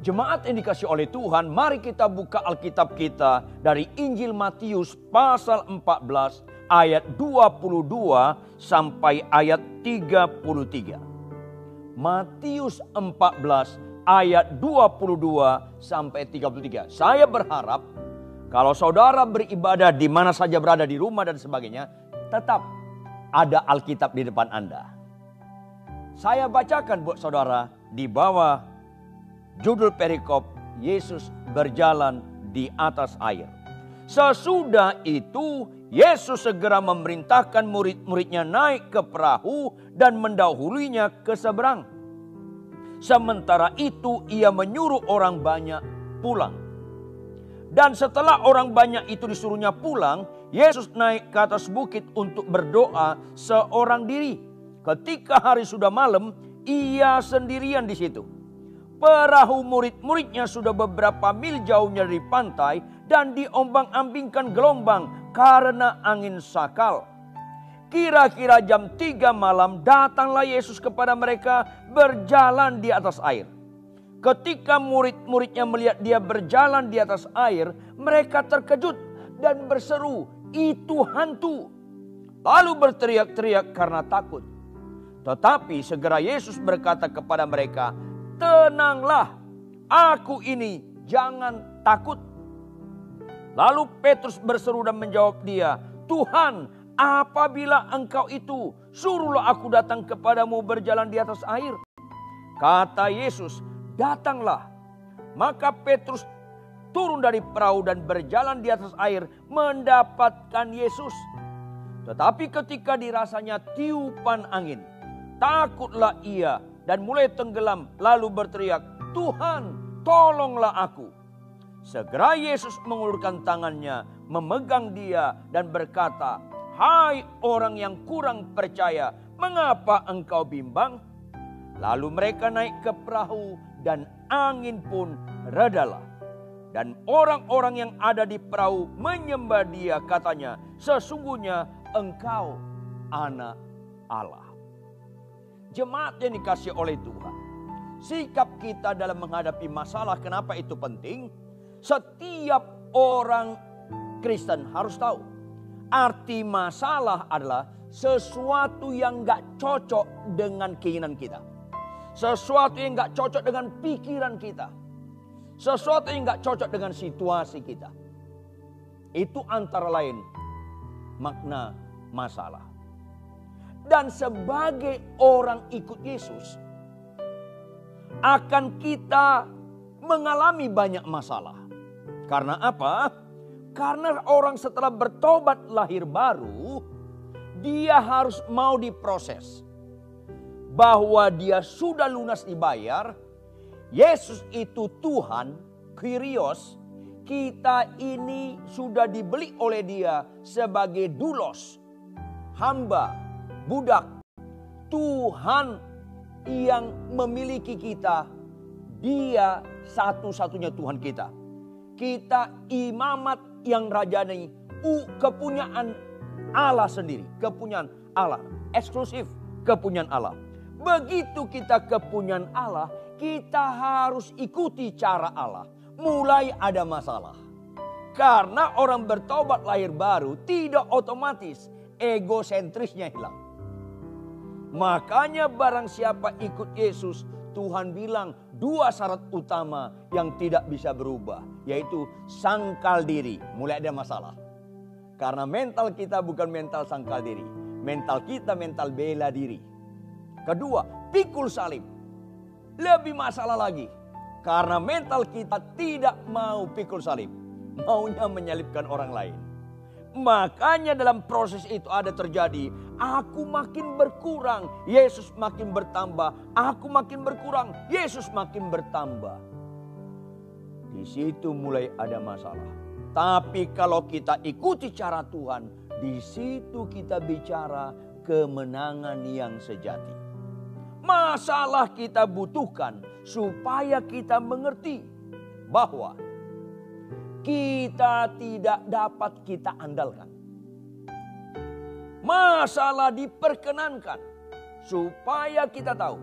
Jemaat yang dikasih oleh Tuhan, mari kita buka Alkitab kita dari Injil Matius pasal 14 ayat 22 sampai ayat 33. Matius 14 ayat 22 sampai 33. Saya berharap kalau saudara beribadah di mana saja berada, di rumah dan sebagainya, tetap ada Alkitab di depan Anda. Saya bacakan buat saudara di bawah judul perikop, Yesus berjalan di atas air. Sesudah itu Yesus segera memerintahkan murid-muridnya naik ke perahu dan mendahulunya ke seberang. Sementara itu ia menyuruh orang banyak pulang. Dan setelah orang banyak itu disuruhnya pulang, Yesus naik ke atas bukit untuk berdoa seorang diri. Ketika hari sudah malam, ia sendirian di situ. Perahu murid-muridnya sudah beberapa mil jauhnya dari pantai dan diombang-ambingkan gelombang karena angin sakal. Kira-kira jam 3 malam datanglah Yesus kepada mereka berjalan di atas air. Ketika murid-muridnya melihat dia berjalan di atas air, mereka terkejut dan berseru, "Itu hantu!" Lalu berteriak-teriak karena takut. Tetapi segera Yesus berkata kepada mereka, "Tenanglah, aku ini, jangan takut." Lalu Petrus berseru dan menjawab dia, "Tuhan, apabila engkau itu, suruhlah aku datang kepadamu berjalan di atas air." Kata Yesus, "Datanglah." Maka Petrus turun dari perahu dan berjalan di atas air mendapatkan Yesus. Tetapi ketika dirasanya tiupan angin, takutlah ia dan mulai tenggelam, lalu berteriak, "Tuhan, tolonglah aku." Segera Yesus mengulurkan tangannya, memegang dia dan berkata, "Hai orang yang kurang percaya, mengapa engkau bimbang?" Lalu mereka naik ke perahu dan angin pun redalah. Dan orang-orang yang ada di perahu menyembah dia, katanya, "Sesungguhnya engkau anak Allah." Jemaat yang dikasih oleh Tuhan, sikap kita dalam menghadapi masalah, kenapa itu penting? Setiap orang Kristen harus tahu, arti masalah adalah sesuatu yang gak cocok dengan keinginan kita. Sesuatu yang gak cocok dengan pikiran kita. Sesuatu yang gak cocok dengan situasi kita. Itu antara lain makna masalah. Dan sebagai orang ikut Yesus, akan kita mengalami banyak masalah. Karena apa? Karena orang setelah bertobat lahir baru, dia harus mau diproses. Bahwa dia sudah lunas dibayar, Yesus itu Tuhan, Kyrios, kita ini sudah dibeli oleh dia sebagai doulos, hamba, budak. Tuhan yang memiliki kita, dia satu-satunya Tuhan kita. Kita imamat yang rajani, kepunyaan Allah sendiri. Kepunyaan Allah, eksklusif kepunyaan Allah. Begitu kita kepunyaan Allah, kita harus ikuti cara Allah. Mulai ada masalah. Karena orang bertobat lahir baru tidak otomatis egosentrisnya hilang. Makanya barang siapa ikut Yesus, Tuhan bilang 2 syarat utama yang tidak bisa berubah. Yaitu sangkal diri. Mulai ada masalah. Karena mental kita bukan mental sangkal diri. Mental kita mental bela diri. Kedua, pikul salib. Lebih masalah lagi. Karena mental kita tidak mau pikul salib. Maunya menyalibkan orang lain. Makanya dalam proses itu ada terjadi, aku makin berkurang, Yesus makin bertambah. Aku makin berkurang, Yesus makin bertambah. Di situ mulai ada masalah. Tapi kalau kita ikuti cara Tuhan, di situ kita bicara kemenangan yang sejati. Masalah kita butuhkan supaya kita mengerti bahwa kita tidak dapat kita andalkan. Masalah diperkenankan supaya kita tahu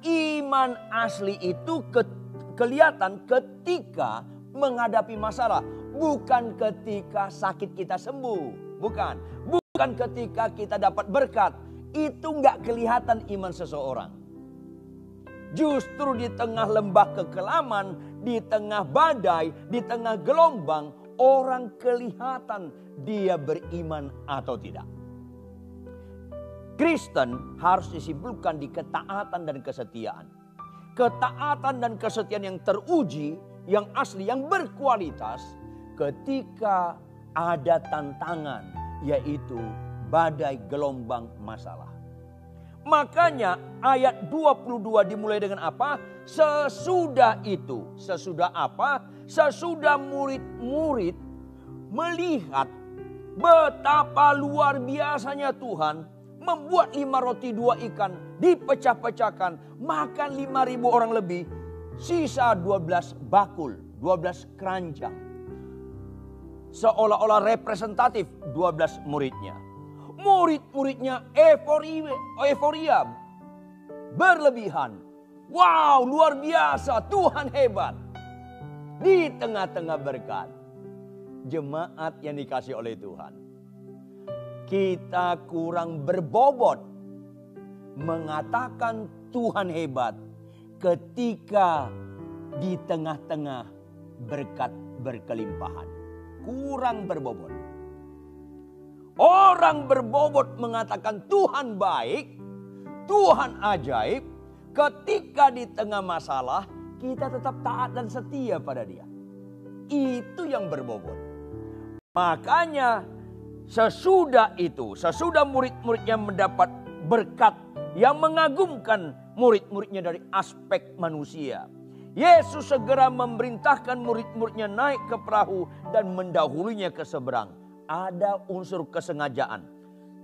iman asli itu kelihatan ketika menghadapi masalah. Bukan ketika sakit kita sembuh. Bukan ketika kita dapat berkat. Itu nggak kelihatan iman seseorang. Justru di tengah lembah kekelaman, di tengah badai, di tengah gelombang, orang kelihatan dia beriman atau tidak. Kristen harus disimpulkan di ketaatan dan kesetiaan. Ketaatan dan kesetiaan yang teruji, yang asli, yang berkualitas ketika ada tantangan, yaitu badai gelombang masalah. Makanya ayat 22 dimulai dengan apa? Sesudah itu. Sesudah apa? Sesudah murid-murid melihat betapa luar biasanya Tuhan membuat 5 roti 2 ikan dipecah-pecahkan, makan 5.000 orang lebih, sisa 12 bakul, 12 keranjang. Seolah-olah representatif 12 muridnya. Murid-muridnya euforia berlebihan. Wow, luar biasa, Tuhan hebat. Di tengah-tengah berkat, jemaat yang dikasih oleh Tuhan, kita kurang berbobot mengatakan Tuhan hebat ketika di tengah-tengah berkat berkelimpahan. Kurang berbobot. Orang berbobot mengatakan Tuhan baik, Tuhan ajaib, ketika di tengah masalah kita tetap taat dan setia pada Dia. Itu yang berbobot. Makanya sesudah itu, sesudah murid-muridnya mendapat berkat yang mengagumkan murid-muridnya dari aspek manusia, Yesus segera memerintahkan murid-muridnya naik ke perahu dan mendahulunya ke seberang. Ada unsur kesengajaan.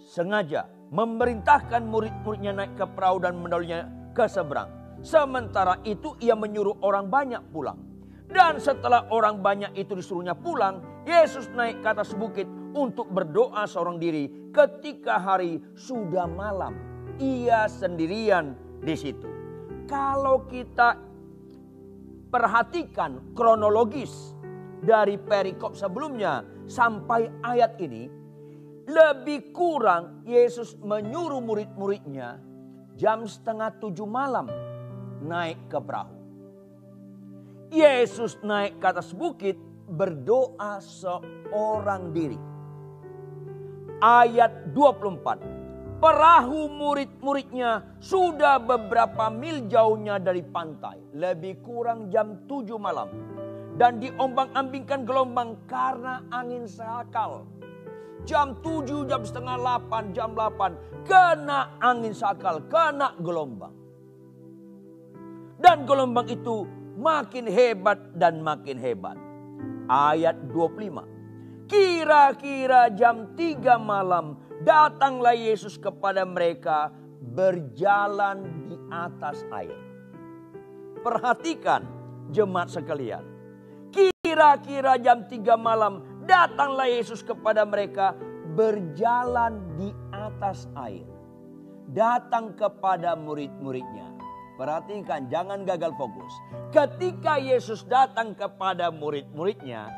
Sengaja memerintahkan murid-muridnya naik ke perahu dan mendahulunya ke seberang. Sementara itu ia menyuruh orang banyak pulang. Dan setelah orang banyak itu disuruhnya pulang, Yesus naik ke atas bukit untuk berdoa seorang diri. Ketika hari sudah malam, ia sendirian di situ. Kalau kita perhatikan kronologis dari perikop sebelumnya sampai ayat ini, lebih kurang Yesus menyuruh murid-muridnya jam 6:30 malam naik ke perahu. Yesus naik ke atas bukit berdoa seorang diri. Ayat 24. Perahu murid-muridnya sudah beberapa mil jauhnya dari pantai. Lebih kurang jam 7 malam. Dan diombang-ambingkan gelombang karena angin sakal. Jam 7, jam setengah 8, jam 8. Kena angin sakal, kena gelombang. Dan gelombang itu makin hebat dan makin hebat. Ayat 25. Kira-kira jam 3 malam datanglah Yesus kepada mereka berjalan di atas air. Perhatikan jemaat sekalian. Kira-kira jam 3 malam datanglah Yesus kepada mereka berjalan di atas air. Datang kepada murid-muridnya. Perhatikan, jangan gagal fokus. Ketika Yesus datang kepada murid-muridnya,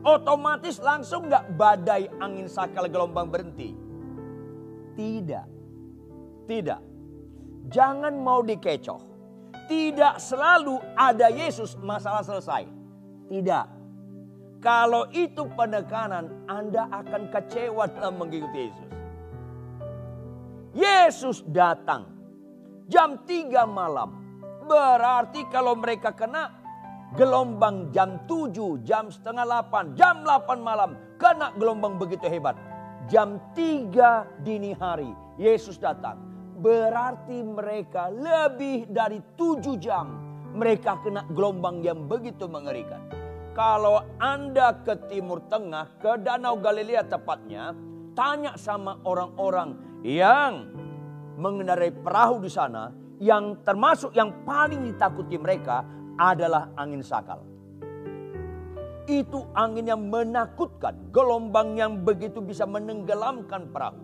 otomatis langsung gak badai angin sakal gelombang berhenti? Tidak. Tidak. Jangan mau dikecoh. Tidak selalu ada Yesus masalah selesai. Tidak. Kalau itu penekanan, Anda akan kecewa dalam mengikuti Yesus. Yesus datang jam 3 malam. Berarti kalau mereka kena gelombang jam 7, jam setengah 8, jam 8 malam. Kena gelombang begitu hebat. Jam 3 dini hari Yesus datang. Berarti mereka lebih dari 7 jam. Mereka kena gelombang yang begitu mengerikan. Kalau Anda ke Timur Tengah, ke Danau Galilea tepatnya, tanya sama orang-orang yang mengendarai perahu di sana, yang termasuk yang paling ditakuti mereka adalah angin sakal. Itu angin yang menakutkan, gelombang yang begitu bisa menenggelamkan perahu.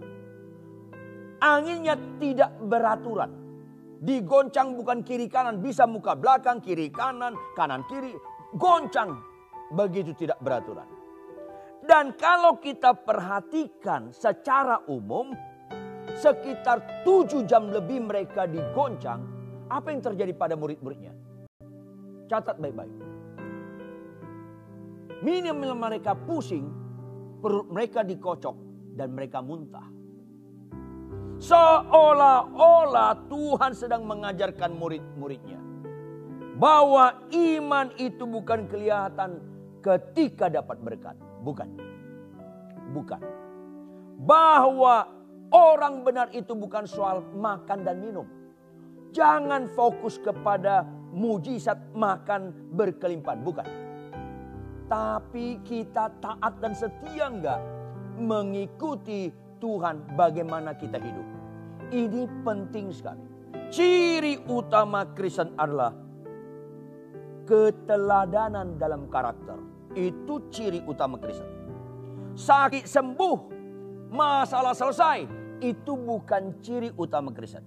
Anginnya tidak beraturan. Digoncang bukan kiri kanan, bisa muka belakang, kiri kanan, kanan kiri. Goncang, begitu tidak beraturan. Dan kalau kita perhatikan secara umum, sekitar 7 jam lebih mereka digoncang. Apa yang terjadi pada murid-muridnya? Catat baik-baik. Minimal mereka pusing, perut mereka dikocok, dan mereka muntah. Seolah-olah Tuhan sedang mengajarkan murid-muridnya bahwa iman itu bukan kelihatan ketika dapat berkat. Bukan. Bahwa orang benar itu bukan soal makan dan minum. Jangan fokus kepada mujizat makan berkelimpahan. Bukan. Tapi kita taat dan setia enggak mengikuti Tuhan bagaimana kita hidup. Ini penting sekali. Ciri utama Kristen adalah keteladanan dalam karakter. Itu ciri utama Kristen. Sakit sembuh, masalah selesai. Itu bukan ciri utama Kristen.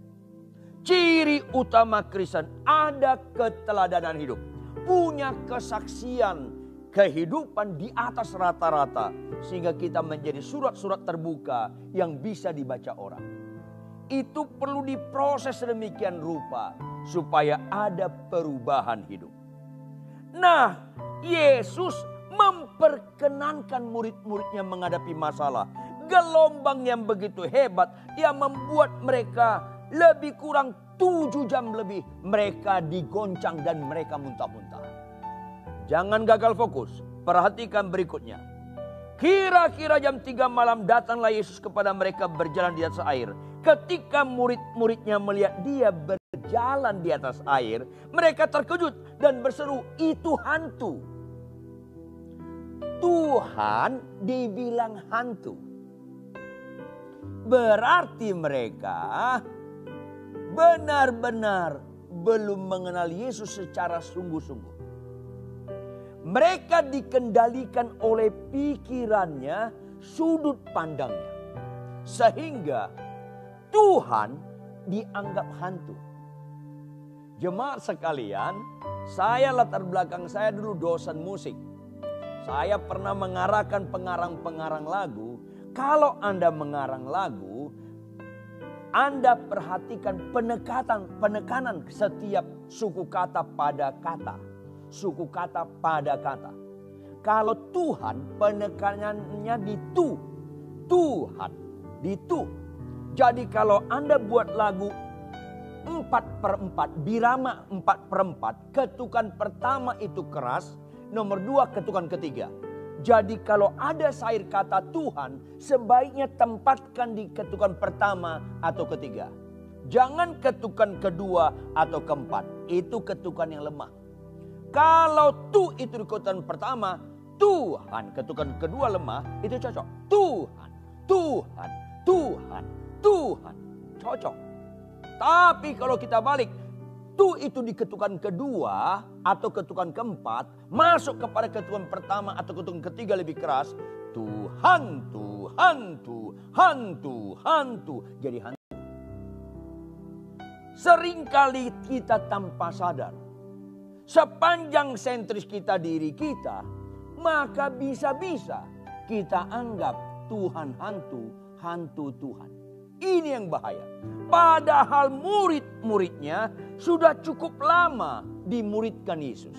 Ciri utama Kristen ada keteladanan hidup. Punya kesaksian kehidupan di atas rata-rata. Sehingga kita menjadi surat-surat terbuka yang bisa dibaca orang. Itu perlu diproses sedemikian rupa supaya ada perubahan hidup. Nah, Yesus memperkenankan murid-muridnya menghadapi masalah. Gelombang yang begitu hebat yang membuat mereka lebih kurang 7 jam lebih mereka digoncang dan mereka muntah-muntah. Jangan gagal fokus. Perhatikan berikutnya. Kira-kira jam 3 malam datanglah Yesus kepada mereka berjalan di atas air. Ketika murid-muridnya melihat dia berjalan di atas air, mereka terkejut dan berseru, "Itu hantu." Tuhan dibilang hantu. Berarti mereka benar-benar belum mengenal Yesus secara sungguh-sungguh. Mereka dikendalikan oleh pikirannya, sudut pandangnya. Sehingga Tuhan dianggap hantu. Jemaat sekalian, saya latar belakang saya dulu dosen musik. Saya pernah mengarahkan pengarang-pengarang lagu. Kalau Anda mengarang lagu, Anda perhatikan penekanan setiap suku kata pada kata. Suku kata pada kata. Kalau Tuhan penekanannya di tu. Tuhan di tu. Jadi kalau Anda buat lagu 4/4, birama 4/4, ketukan pertama itu keras, nomor 2 ketukan ketiga. Jadi kalau ada sair kata Tuhan, sebaiknya tempatkan di ketukan pertama atau ketiga. Jangan ketukan kedua atau keempat, itu ketukan yang lemah. Kalau tu itu di ketukan pertama, Tuhan, ketukan kedua lemah, itu cocok. Tuhan, Tuhan, Tuhan, Tuhan, cocok. Tapi kalau kita balik, tu itu di ketukan kedua atau ketukan keempat, masuk kepada ketukan pertama atau ketukan ketiga lebih keras. Tuhan, Tuhan, Tuhan, Tuhan, Tuhan. Jadi hantu. Seringkali kita tanpa sadar, sepanjang sentris kita diri kita, maka bisa-bisa kita anggap Tuhan hantu, hantu Tuhan. Ini yang bahaya. Padahal murid-muridnya sudah cukup lama dimuridkan Yesus.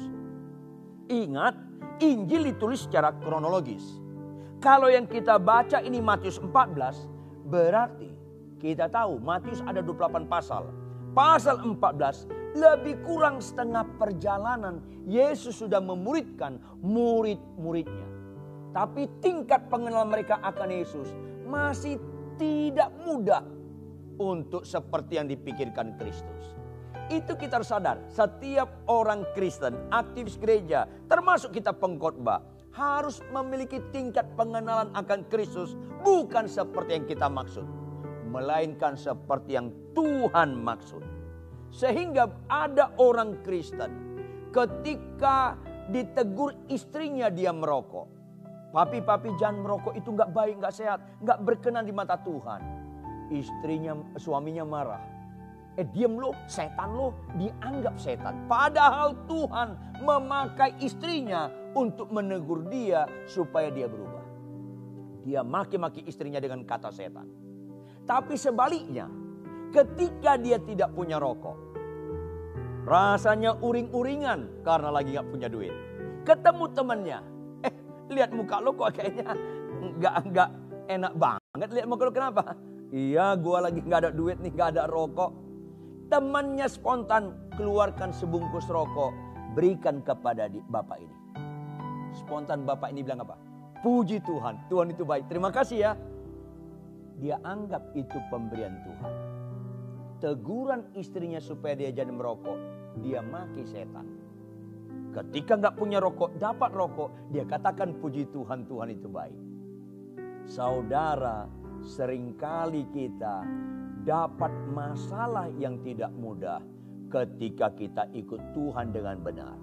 Ingat, Injil ditulis secara kronologis. Kalau yang kita baca ini Matius 14, berarti kita tahu Matius ada 28 pasal. Pasal 14, lebih kurang setengah perjalanan Yesus sudah memuridkan murid-muridnya. Tapi tingkat pengenalan mereka akan Yesus masih tidak mudah untuk seperti yang dipikirkan Kristus. Itu kita harus sadar. Setiap orang Kristen, aktivis gereja, termasuk kita pengkhotbah, harus memiliki tingkat pengenalan akan Kristus. Bukan seperti yang kita maksud, melainkan seperti yang Tuhan maksud. Sehingga ada orang Kristen ketika ditegur istrinya dia merokok. Papi jangan merokok, itu gak baik, gak sehat, gak berkenan di mata Tuhan. Suaminya marah. Diem lo, setan lo, dianggap setan. Padahal Tuhan memakai istrinya untuk menegur dia supaya dia berubah. Dia maki-maki istrinya dengan kata setan. Tapi sebaliknya, ketika dia tidak punya rokok, rasanya uring-uringan karena lagi gak punya duit. Ketemu temannya, lihat muka lo kok kayaknya nggak enak banget. Lihat muka lo, kenapa? Iya, gua lagi gak ada duit nih, gak ada rokok. Temannya spontan keluarkan sebungkus rokok, berikan kepada bapak ini. Spontan bapak ini bilang apa? Puji Tuhan, Tuhan itu baik. Terima kasih ya. Dia anggap itu pemberian Tuhan. Teguran istrinya supaya dia jangan merokok, dia maki setan. Ketika nggak punya rokok, dapat rokok, dia katakan puji Tuhan, Tuhan itu baik. Saudara, seringkali kita dapat masalah yang tidak mudah ketika kita ikut Tuhan dengan benar.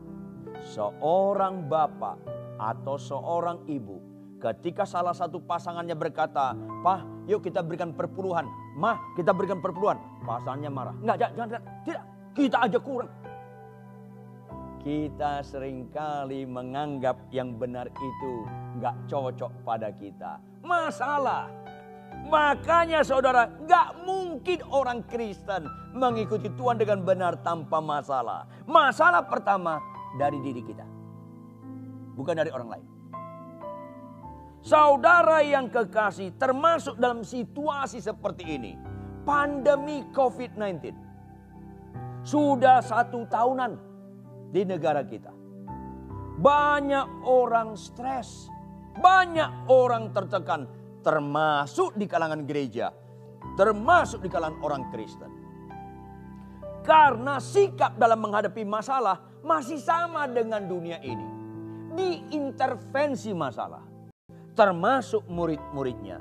Seorang bapak atau seorang ibu, ketika salah satu pasangannya berkata, "Pak, yuk kita berikan perpuluhan. Mah, kita berikan perpuluhan." Pasangannya marah. "Enggak, jangan, tidak, kita aja kurang." Kita seringkali menganggap yang benar itu enggak cocok pada kita. Masalah. Makanya saudara, gak mungkin orang Kristen mengikuti Tuhan dengan benar tanpa masalah. Masalah pertama dari diri kita, bukan dari orang lain. Saudara yang kekasih, termasuk dalam situasi seperti ini, pandemi COVID-19 sudah 1 tahunan di negara kita. Banyak orang stres, banyak orang tertekan, termasuk di kalangan gereja, termasuk di kalangan orang Kristen. Karena sikap dalam menghadapi masalah masih sama dengan dunia ini. Diintervensi masalah, termasuk murid-muridnya.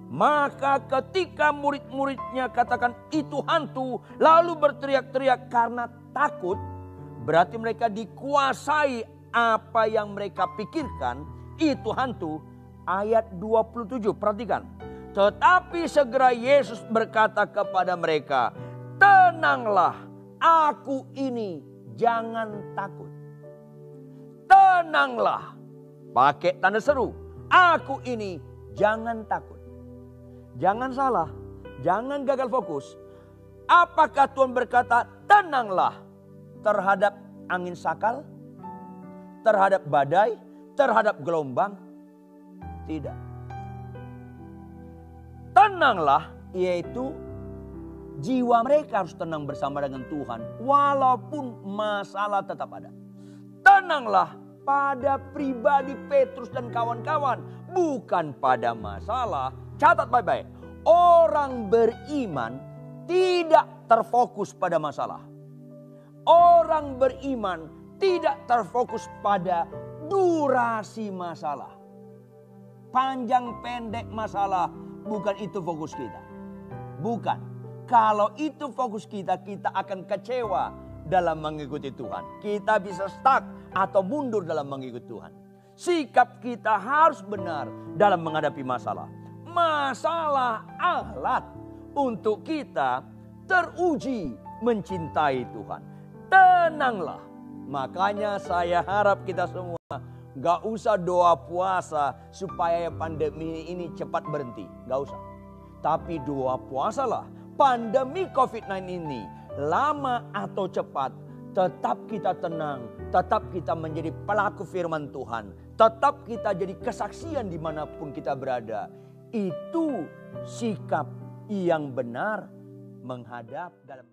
Maka ketika murid-muridnya katakan itu hantu, lalu berteriak-teriak karena takut, berarti mereka dikuasai apa yang mereka pikirkan itu hantu. Ayat 27, perhatikan. Tetapi segera Yesus berkata kepada mereka, "Tenanglah, aku ini, jangan takut." Tenanglah, pakai tanda seru. Aku ini, jangan takut. Jangan salah, jangan gagal fokus. Apakah Tuhan berkata tenanglah terhadap angin sakal, terhadap badai, terhadap gelombang? Tidak. Tenanglah, yaitu jiwa mereka harus tenang bersama dengan Tuhan walaupun masalah tetap ada. Tenanglah pada pribadi Petrus dan kawan-kawan, bukan pada masalah. Catat baik-baik. Orang beriman tidak terfokus pada masalah. Orang beriman tidak terfokus pada durasi masalah. Panjang pendek masalah, bukan itu fokus kita. Bukan. Kalau itu fokus kita, kita akan kecewa dalam mengikuti Tuhan. Kita bisa stuck atau mundur dalam mengikuti Tuhan. Sikap kita harus benar dalam menghadapi masalah. Masalah alat untuk kita teruji mencintai Tuhan. Tenanglah. Makanya saya harap kita semua gak usah doa puasa supaya pandemi ini cepat berhenti. Gak usah. Tapi doa puasalah. Pandemi COVID-19 ini lama atau cepat, tetap kita tenang. Tetap kita menjadi pelaku firman Tuhan. Tetap kita jadi kesaksian dimanapun kita berada. Itu sikap yang benar menghadap dalam